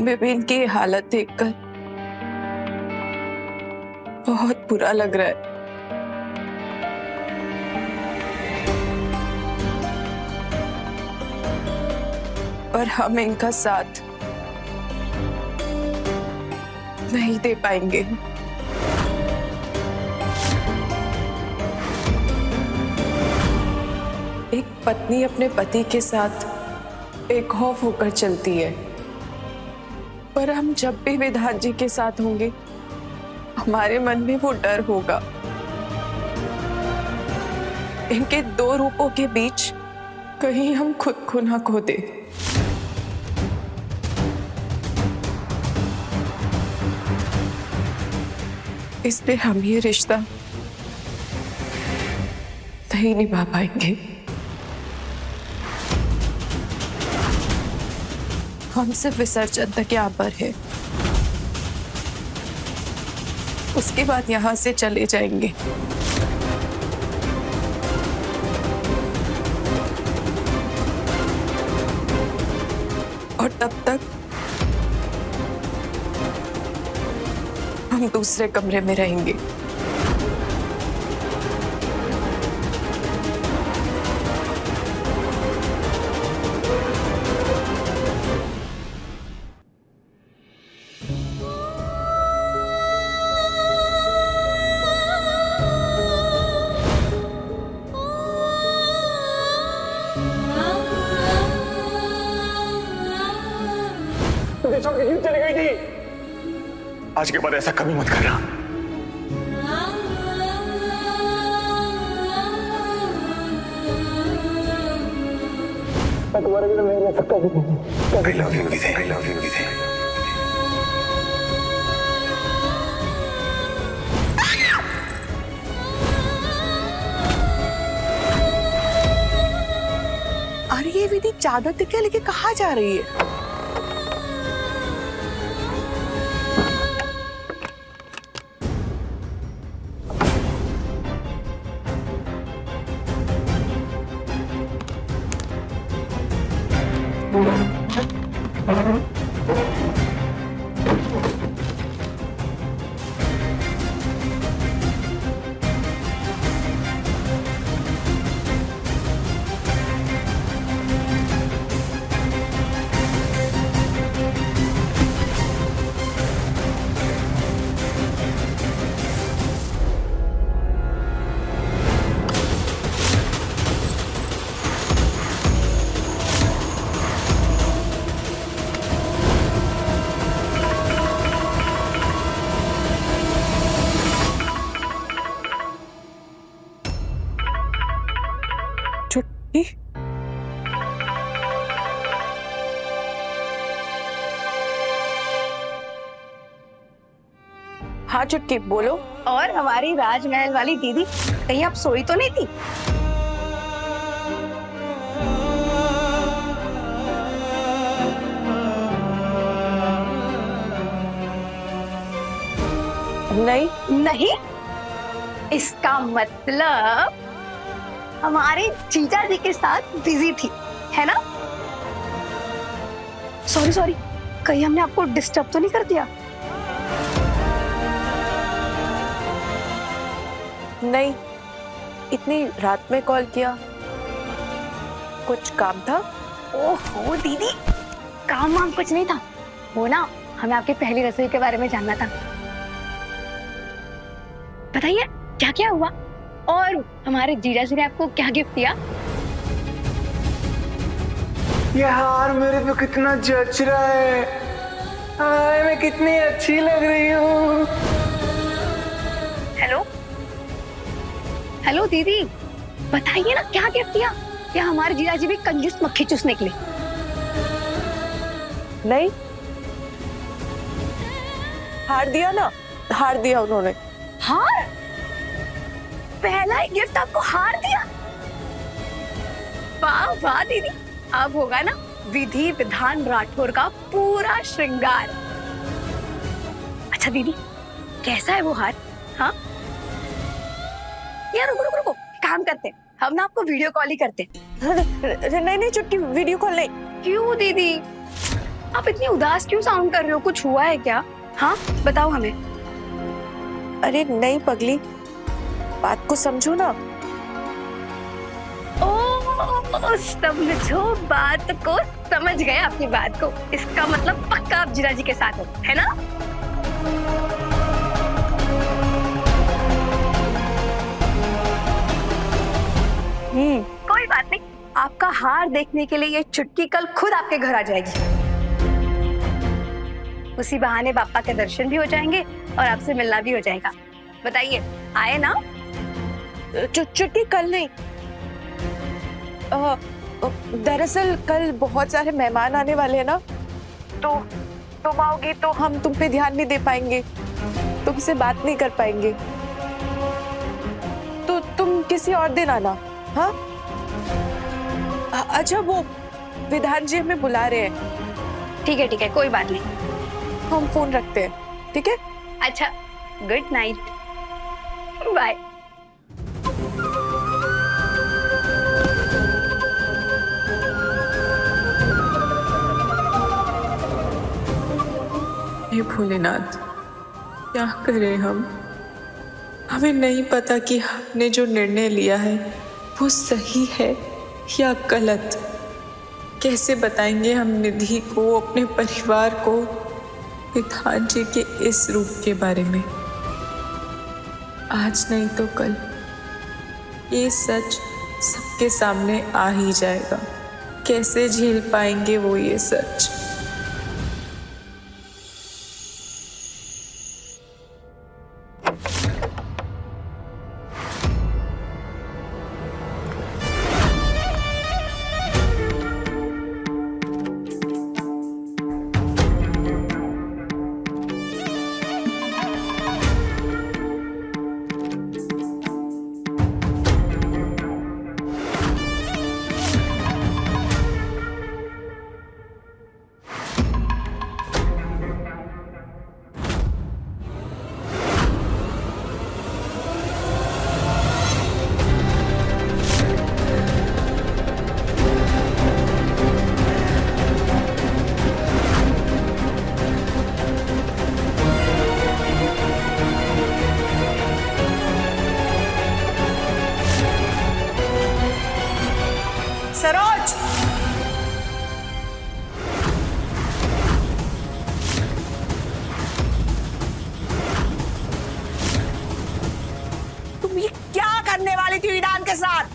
हमें भी इनकी हालत देखकर बहुत बुरा लग रहा है। पर हम इनका साथ नहीं दे पाएंगे। एक पत्नी अपने पति के साथ बेखौफ होकर चलती है, पर हम जब भी विधान जी के साथ होंगे हमारे मन में वो डर होगा। इनके दो रूपों के बीच कहीं हम खुद को ना खो दे। इसलिए हम ये रिश्ता नहीं निभा पाएंगे। हम सिर्फ विसर्जन तक यहाँ पर है, उसके बाद यहाँ से चले जाएंगे। और तब तक हम दूसरे कमरे में रहेंगे। छोड़ के क्यों चली गई थी? आज के बाद ऐसा कभी मत करना। मैं तुम्हारे बिना नहीं रह सकता। I love you, Vijay. I love you, विजय। अरे ये विधि चादर टिकिया लेके कहाँ जा रही है? छुट्टी? हाँ चुटकी, बोलो। और हमारी राजमहल वाली दीदी कहीं आप सोई तो नहीं थी? नहीं नहीं, इसका मतलब हमारे जीजा जी के साथ बिजी थी, है ना? सॉरी सॉरी, कहीं हमने आपको डिस्टर्ब तो नहीं कर दिया? नहीं, इतनी रात में कॉल किया, कुछ काम था? ओहो दीदी, काम वाम कुछ नहीं था, वो ना हमें आपकी पहली रसोई के बारे में जानना था। बताइए क्या क्या हुआ और हमारे जीजा जी ने आपको क्या गिफ्ट दिया? ये हार मेरे पे कितना जच रहा है। हाय, मैं कितनी अच्छी लग रही हूँ। हेलो हेलो दीदी, बताइए ना क्या गिफ्ट दिया? क्या हमारे जीजा जी भी कंजूस मक्खी चूस निकले? नहीं, हार दिया ना, हार दिया उन्होंने। हार? पहला ही गिफ्ट आपको हार दिया? वाह वाह दीदी, अब होगा ना विधि विधान राठौर का पूरा श्रृंगार। अच्छा दीदी, कैसा है वो हार? हाँ यार, रुको रुको रुको, काम करते हैं, हम ना आपको वीडियो कॉल ही करते हैं। नहीं नहीं चुटकी, वीडियो कॉल नहीं। क्यों दीदी? आप इतनी उदास क्यों साउंड कर रहे हो? कुछ हुआ है क्या? हाँ, बताओ हमें। अरे नहीं पगली, बात को समझो ना। ओ, समझो बात को। समझ गए आपकी बात को। इसका मतलब पक्का आप जीजा जी के साथ हो, है ना? कोई बात नहीं, आपका हार देखने के लिए ये चुटकी कल खुद आपके घर आ जाएगी। उसी बहाने बापा के दर्शन भी हो जाएंगे और आपसे मिलना भी हो जाएगा। बताइए, आए ना? चुटकी कल नहीं, दरअसल कल बहुत सारे मेहमान आने वाले हैं ना, तो तुम आओगी तो हम तुम पे ध्यान नहीं दे पाएंगे, तुमसे बात नहीं कर पाएंगे, तो तुम किसी और दिन आना। हाँ अच्छा, वो विधान जी हमें बुला रहे हैं। ठीक है, कोई बात नहीं। हम फोन रखते हैं, ठीक है? अच्छा, गुड नाइट, बाय। हे भोलेनाथ, क्या करें हम? हमें नहीं पता कि हमने जो निर्णय लिया है वो सही है या गलत। कैसे बताएंगे हम निधि को, अपने परिवार को, विधान जी के इस रूप के बारे में? आज नहीं तो कल ये सच सबके सामने आ ही जाएगा। कैसे झेल पाएंगे वो ये सच? सरोज, तुम ये क्या करने वाली थी विधान के साथ?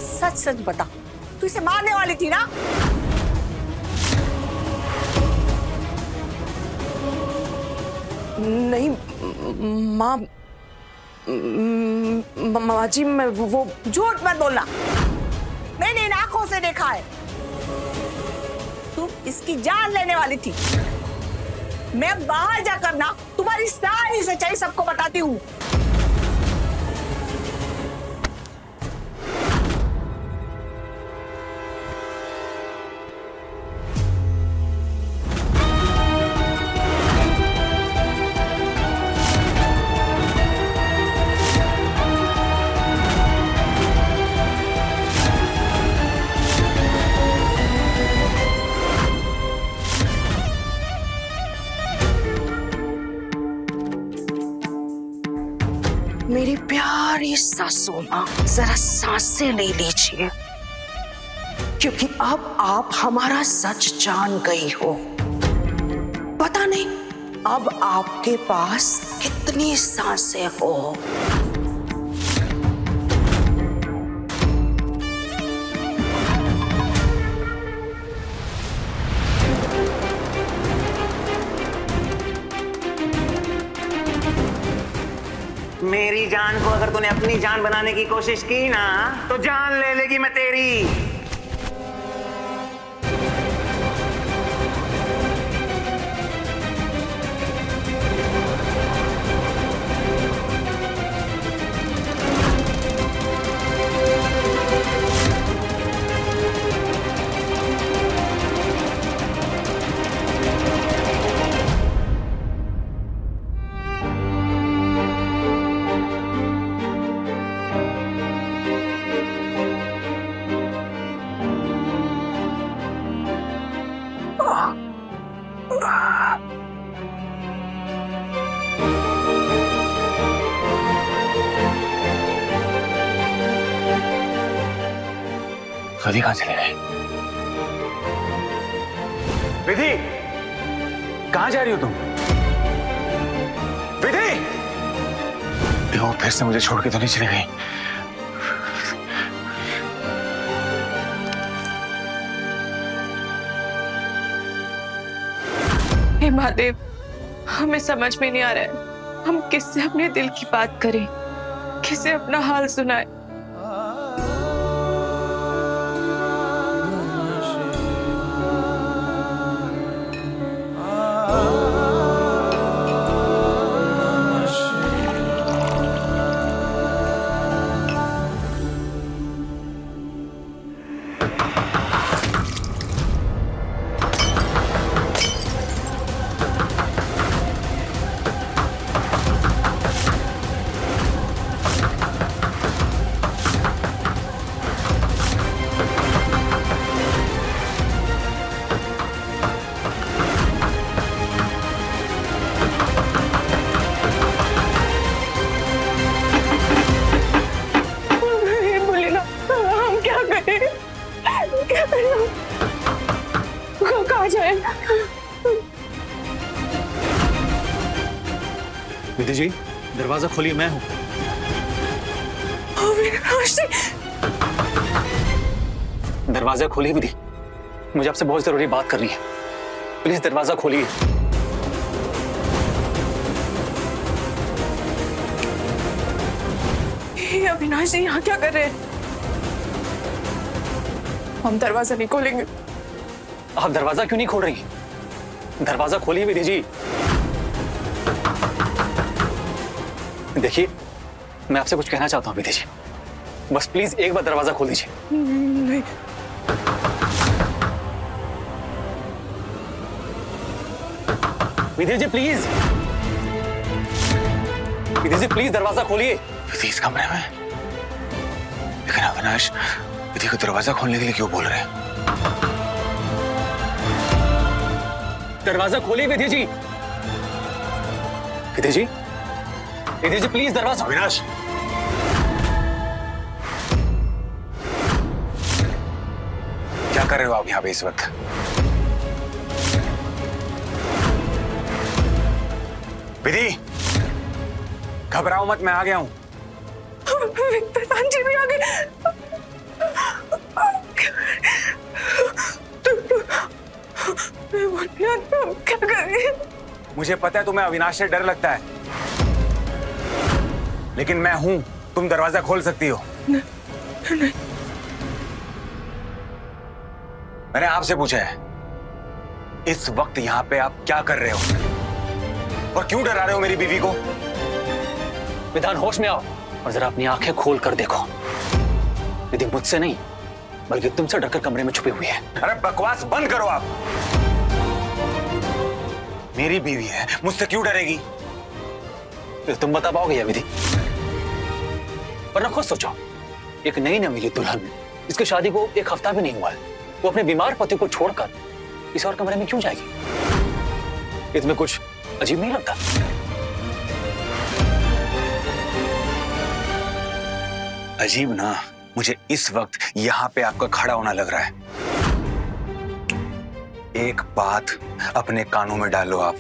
सच सच बता, तू इसे मारने वाली थी ना? नहीं माँ, माँ जी, मैं वो झूठ मत बोलना, मैंने इन आंखों से देखा है। तुम इसकी जान लेने वाली थी। मैं बाहर जाकर ना तुम्हारी सारी सच्चाई सबको बताती हूँ। मेरी प्यारी सासू माँ, जरा सांसें ले लीजिए, क्योंकि अब आप हमारा सच जान गई हो। पता नहीं अब आपके पास कितनी सांसें हो। मेरी जान को अगर तूने अपनी जान बनाने की कोशिश की ना, तो जान ले लेगी मैं तेरी। विधि कहाँ चले गए? विधि, कहाँ जा रही हो तुम? विधि, वो फिर से मुझे छोड़ के तो नहीं चली गई? हे महादेव, हमें समझ में नहीं आ रहा है हम किससे अपने दिल की बात करें, किसे अपना हाल सुनाए। विधि जी, दरवाजा खोलिए, मैं हूं। दरवाजा खोलिए विधि, मुझे आपसे बहुत जरूरी बात करनी है। प्लीज दरवाजा खोलिए। अविनाश जी यहाँ क्या कर रहे हैं? हम दरवाजा नहीं खोलेंगे। आप दरवाजा क्यों नहीं खोल रही? दरवाजा खोलिए विधि जी। देखिए, मैं आपसे कुछ कहना चाहता हूँ विधि जी, बस प्लीज एक बार दरवाजा खोल दीजिए। नहीं। विधि जी प्लीज, विधि जी प्लीज दरवाजा खोलिए। विधि इस कमरे में, लेकिन अविनाश विधि को दरवाजा खोलने के लिए क्यों बोल रहे हैं? दरवाजा खोलिए विधि जी। विधि जी, विधि जी प्लीज दरवाजा। अविनाश, क्या कर रहे हो आप यहाँ पे इस वक्त? विधि, घबराओ मत, मैं आ गया हूं। प्रधान जी भी आ गए। क्या करें? मुझे पता है तुम्हें अविनाश से डर लगता है, लेकिन मैं हूं, तुम दरवाजा खोल सकती हो। नहीं। मैंने आपसे पूछा है, इस वक्त यहाँ पे आप क्या कर रहे हो और क्यों डरा रहे हो मेरी बीवी को? विधान, होश में आओ और जरा अपनी आंखें खोल कर देखो। विधि मुझसे नहीं बल्कि तुमसे डरकर कमरे में छुपी हुई है। अरे बकवास बंद करो आप। मेरी बीवी है, मुझसे क्यों डरेगी? तो तुम बता पाओगे या विधि? पर ना खुद सोचो, एक नई नवीली दुल्हन, इसकी शादी को एक हफ्ता भी नहीं हुआ है, वो अपने बीमार पति को छोड़कर इस और कमरे में क्यों जाएगी? ये तुम्हें कुछ अजीब नहीं लगता? अजीब ना, मुझे इस वक्त यहां पे आपका खड़ा होना लग रहा है। एक बात अपने कानों में डालो आप,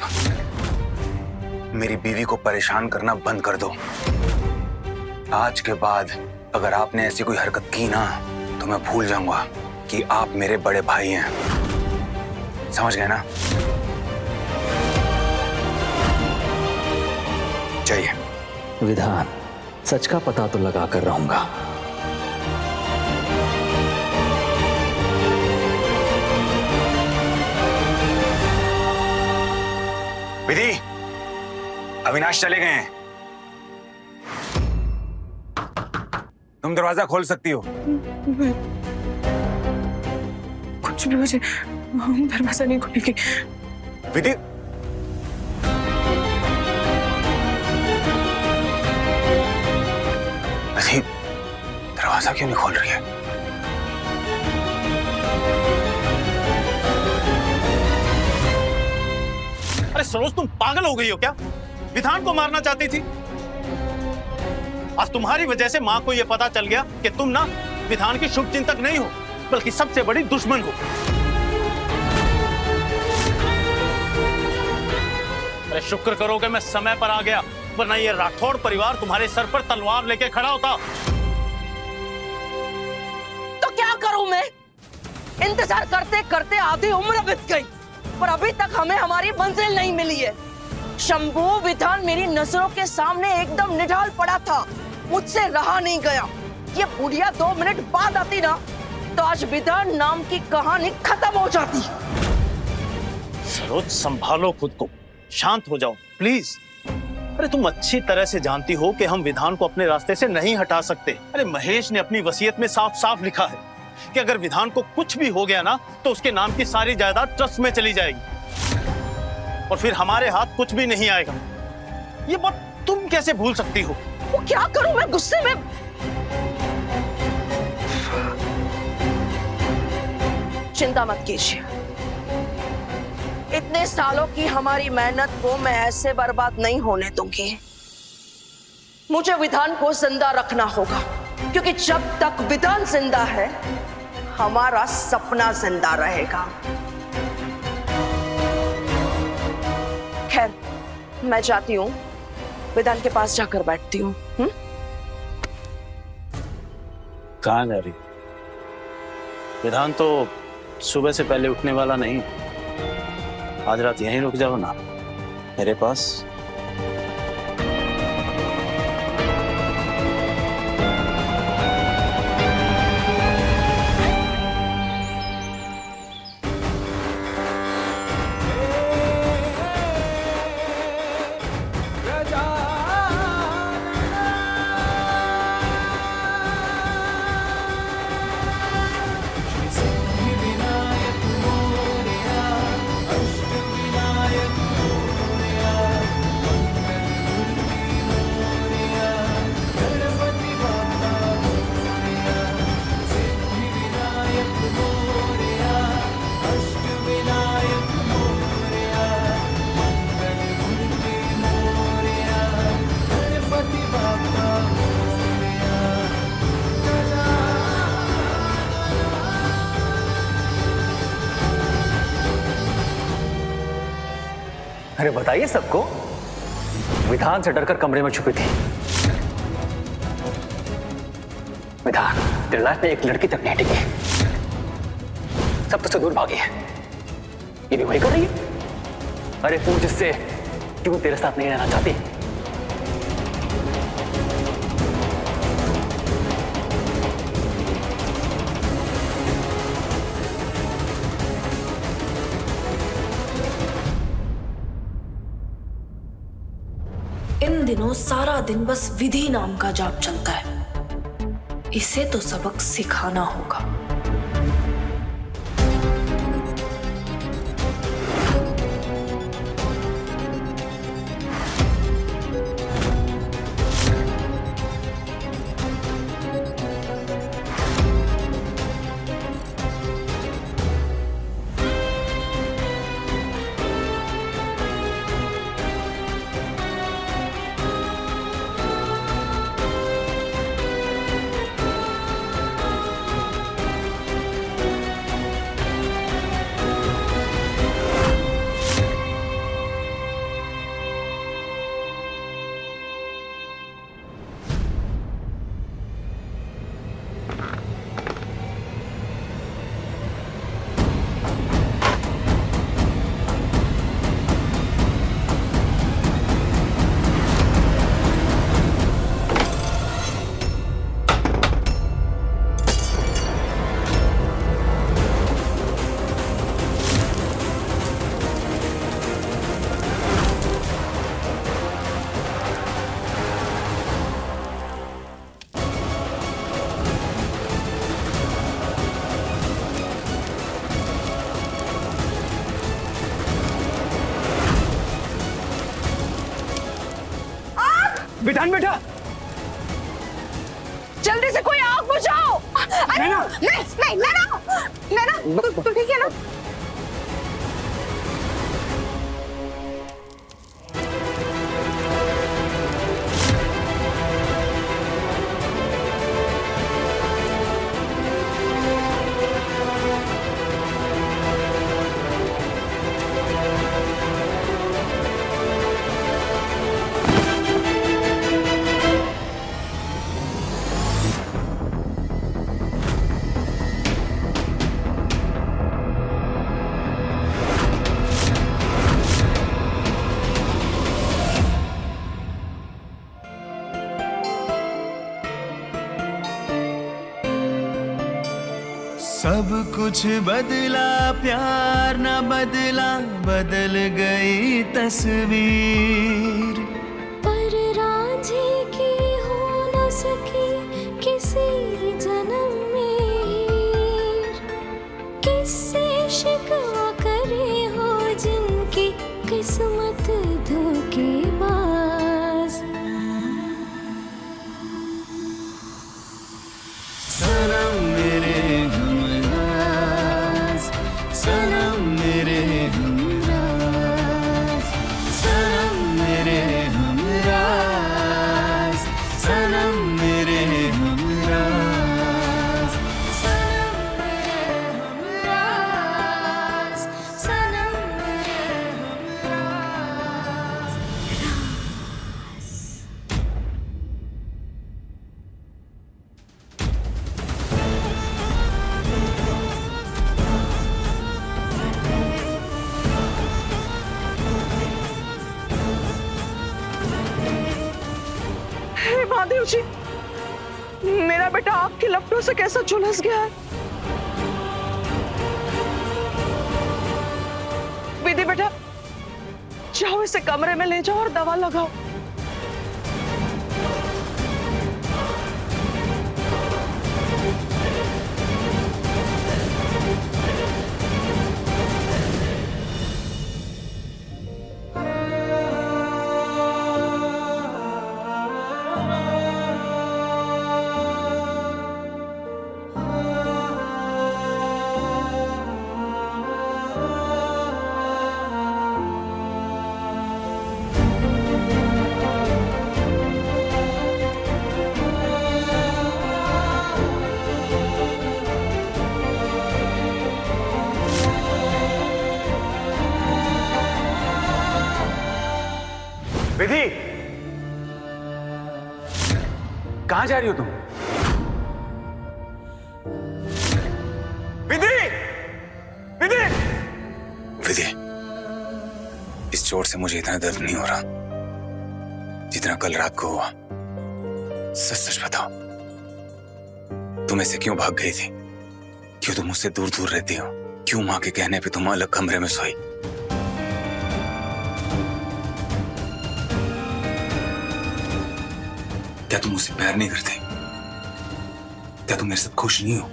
मेरी बीवी को परेशान करना बंद कर दो। आज के बाद अगर आपने ऐसी कोई हरकत की ना, तो मैं भूल जाऊंगा कि आप मेरे बड़े भाई हैं। समझ गए ना? चाहिए विधान, सच का पता तो लगा कर रहूंगा। विधि, अविनाश चले गए हैं, तुम दरवाजा खोल सकती हो। कुछ भी हो जाए, हम दरवाजा नहीं खोलेंगे। विधि, विधि दरवाजा क्यों नहीं खोल रही है? अरे सरोज, तुम पागल हो गई हो क्या? विधान को मारना चाहती थी। आज तुम्हारी वजह से माँ को यह पता चल गया कि तुम ना विधान की शुभ चिंतक नहीं हो। बल्कि सबसे बड़ी दुश्मन हो। अरे शुक्र करो कि मैं समय पर आ गया, वरना ये राठौड़ परिवार तुम्हारे सर पर तलवार लेके खड़ा होता। तो क्या करूं मैं? इंतजार करते करते आधी उम्र बीत गई, पर अभी तक हमें हमारी मंजिल नहीं मिली है। शंभू विधान मेरी नजरों के सामने एकदम निढाल पड़ा था, मुझसे रहा नहीं गया। ये बुढ़िया 2 मिनट बाद आती ना, तो आज विधान नाम की कहानी खत्म हो जाती। सरोज, संभालो खुद को, शांत हो जाओ प्लीज। अरे तुम अच्छी तरह से जानती हो कि हम विधान को अपने रास्ते से नहीं हटा सकते। अरे महेश ने अपनी वसीयत में साफ साफ लिखा है कि अगर विधान को कुछ भी हो गया ना, तो उसके नाम की सारी जायदाद ट्रस्ट में चली जाएगी और फिर हमारे हाथ कुछ भी नहीं आएगा। ये बात तुम कैसे भूल सकती हो? वो क्या करूं मैं गुस्से में? चिंता मत कीजिए, इतने सालों की हमारी मेहनत को मैं ऐसे बर्बाद नहीं होने दूंगी। मुझे विधान को जिंदा रखना होगा, क्योंकि जब तक विधान जिंदा है, हमारा सपना जिंदा रहेगा। खैर, मैं जाती हूँ, विधान के पास जाकर बैठती हूँ। कहाँ जा रही? विधान तो सुबह से पहले उठने वाला नहीं। आज रात यहीं रुक जाओ ना मेरे पास। अरे बताइए सबको, विधान से डरकर कमरे में छुपी थी। विधान, तेरी लाइफ में एक लड़की तक नहीं टिकी, सब तुझसे दूर भागी है। ये भी वही कर रही है। अरे पूछ इससे, क्यों तेरे साथ नहीं रहना चाहती? इन दिनों सारा दिन बस विधि नाम का जाप चलता है। इसे तो सबक सिखाना होगा। विधान बेटा, जल्दी से कोई आग बुझाओ। अरे नहीं नहीं, नैना तू ठीक है ना? सब कुछ बदला, प्यार न बदला, बदल गई तस्वीर। पर रांझे की हो न सकी किसी जन्म में, किससे शिकवा करे हो जिनकी किस्मत धोखेबाज। सनम मेरे हमराज, सनम मेरे हमराज, सनम मेरे हमराज, सनम मेरे हमराज, सनम मेरे हमराज, सनम मेरे हमराज। हे महादेव जी, मेरा बेटा आपके लपटों से कैसा झुलस गया है? विधि बेटा, जाओ इसे कमरे में ले जाओ और दवा लगाओ। विधि, कहां जा रही हो तुम? विधि, विधि, विधि, इस चोट से मुझे इतना दर्द नहीं हो रहा जितना कल रात को हुआ। सच सच बताओ, तुम ऐसे क्यों भाग गई थी? क्यों तुम मुझसे दूर दूर रहती हो? क्यों मां के कहने पे तुम अलग कमरे में सोई? क्या तुम मुझसे प्यार नहीं करते? क्या तुम मेरे साथ खुश नहीं हो?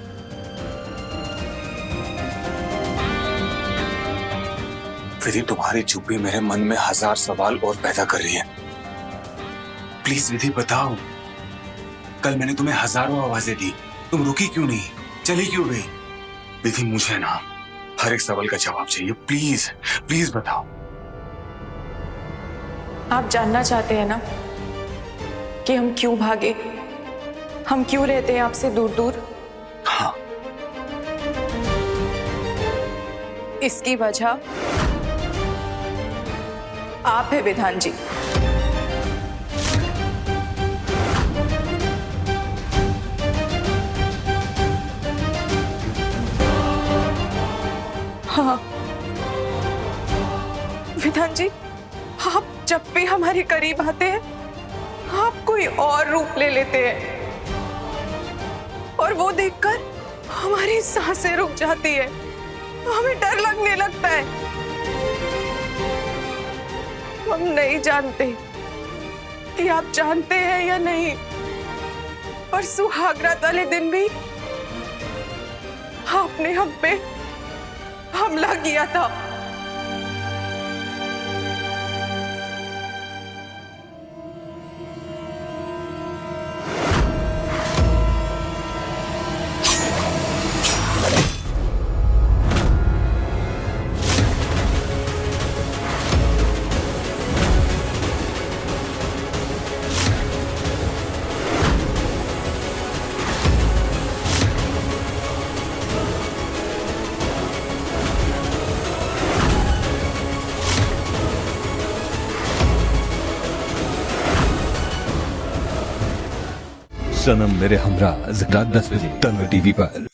विधि, तुम्हारी चुप्पी मेरे मन में हजार सवाल और पैदा कर रही है। प्लीज विधि बताओ, कल मैंने तुम्हें हजारों आवाजें दी, तुम रुकी क्यों नहीं? चली क्यों गई? विधि, मुझे ना हर एक सवाल का जवाब चाहिए। प्लीज प्लीज बताओ। आप जानना चाहते हैं ना कि हम क्यों भागे, हम क्यों रहते हैं आपसे दूर दूर? हाँ। इसकी वजह आप है विधान जी। हाँ विधान जी, आप जब भी हमारे करीब आते हैं आप कोई और रूप ले लेते हैं और वो देखकर हमारी सांसें रुक जाती है, हमें डर लगने लगता है। हम नहीं जानते कि आप जानते हैं या नहीं, पर सुहागरात वाले दिन भी आपने हम पे हमला किया था। सनम मेरे हमरा रात 10 बजे तन्वी टीवी पर।